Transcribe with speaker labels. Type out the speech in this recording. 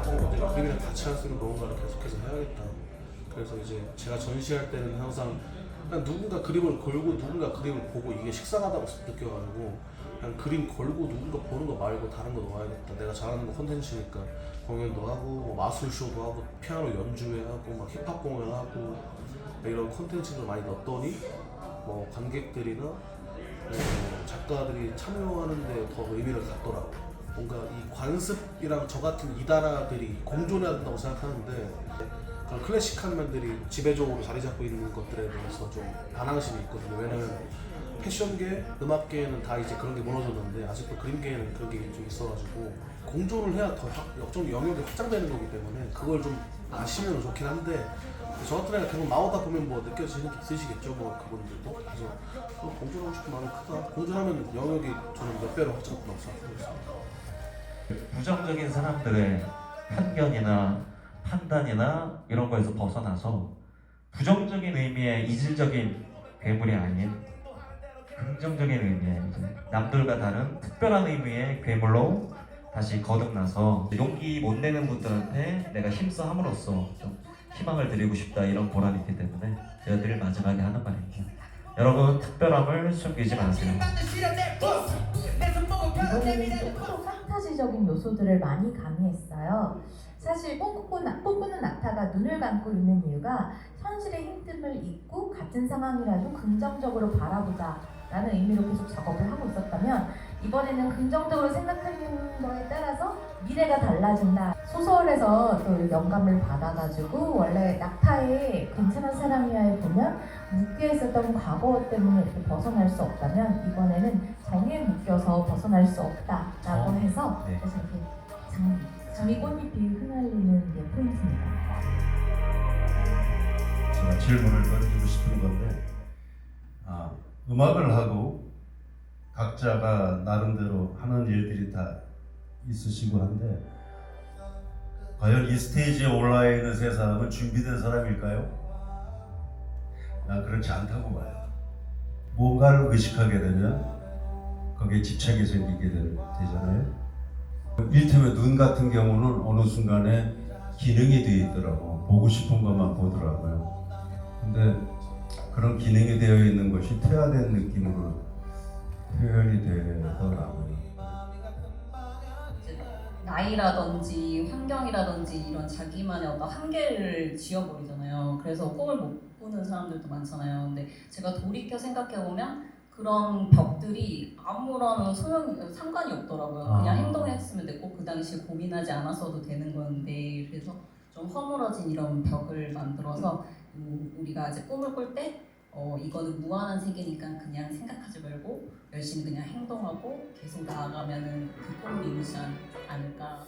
Speaker 1: 저는 그림이랑 같이 할 수 있는 무언가를 계속해서 해야겠다. 그래서 이제 제가 전시할 때는 항상 그냥 누군가 그림을 걸고 누군가 그림을 보고 이게 식상하다고 느껴가지고 그냥 그림 걸고 누군가 보는 거 말고 다른 거 넣어야겠다. 내가 잘하는 거 콘텐츠니까 공연도 하고 뭐 마술쇼도 하고 피아노 연주회 하고 막 힙합 공연하고 이런 콘텐츠를 많이 넣었더니 뭐 관객들이나 작가들이 참여하는데 더 의미를 갖더라고. 뭔가 이 관습이랑 저 같은 이단아들이 공존해야 된다고 생각하는데 그런 클래식한 면들이 지배적으로 자리 잡고 있는 것들에 대해서 좀 반항심이 있거든요. 왜냐면 패션계, 음악계에는 다 이제 그런 게 무너졌는데 아직도 그림계에는 그런 게 좀 있어가지고 공존을 해야 더 영역이 확장되는 거기 때문에 그걸 좀 아시면 좋긴 한데 저 같은 애가 계속 나오다 보면 뭐 느껴지는 게 있으시겠죠, 뭐 그분들도. 그래서 공존하고 싶은 마음이 크다. 공존하면 영역이 저는 몇 배로 확장된다고 생각하고 있습니다.
Speaker 2: 부정적인 사람들의 편견이나 판단이나 이런 거에서 벗어나서 부정적인 의미의 이질적인 괴물이 아닌 긍정적인 의미의 이제 남들과 다른 특별한 의미의 괴물로 다시 거듭나서 용기 못 내는 분들한테 내가 힘써 함으로써 좀 희망을 드리고 싶다 이런 보람이 있기 때문에 제가 늘 마지막에 하는 말입니다. 여러분 특별함을 숨기지 마세요.
Speaker 3: 이번에는 조금 판타지적인 요소들을 많이 가미했어요. 사실 꿈꾸는 낙타가 눈을 감고 있는 이유가 현실의 힘듦을 잊고 같은 상황이라도 긍정적으로 바라보자 라는 의미로 계속 작업을 하고 있었다면 이번에는 긍정적으로 생각하는 거에 따라서 미래가 달라진다. 소설에서 또 영감을 받아가지고 원래 낙타의 괜찮은 사람이야에 보면 묶여 있었던 과거 때문에 이렇게 벗어날 수 없다면 이번에는 정에 묶여서 벗어날 수 없다라고 해서
Speaker 2: 네.
Speaker 3: 그래서 이렇게 장미 꽃잎이 흩날리는 게 포인트입니다.
Speaker 4: 제가 질문을 던지고 싶은 건데 음악을 하고 각자가 나름대로 하는 일들이 다 있으시고 한데 과연 이 스테이지에 올라 있는 세 사람은 준비된 사람일까요? 난 그렇지 않다고 봐요. 뭔가를 의식하게 되면 거기에 집착이 생기게 되잖아요. 이를테면 눈 같은 경우는 어느 순간에 기능이 되어 있더라고. 보고 싶은 것만 보더라고요. 근데 그런 기능이 되어 있는 것이 퇴화된 느낌으로 표현이 되더라고요.
Speaker 5: 나이라든지 환경이라든지 이런 자기만의 어떤 한계를 지어버리잖아요. 그래서 꿈을 못 꾸는 사람들도 많잖아요. 근데 제가 돌이켜 생각해보면 그런 벽들이 아무런 상관이 없더라고요. 그냥 행동했으면 됐고 그 당시에 고민하지 않았어도 되는 건데 그래서 좀 허물어진 이런 벽을 만들어서 우리가 이제 꿈을 꿀 때 이거는 무한한 세계니까 그냥 생각하지 말고 열심히 그냥 행동하고 계속 나아가면은 그 꿈을 이루지 않을까.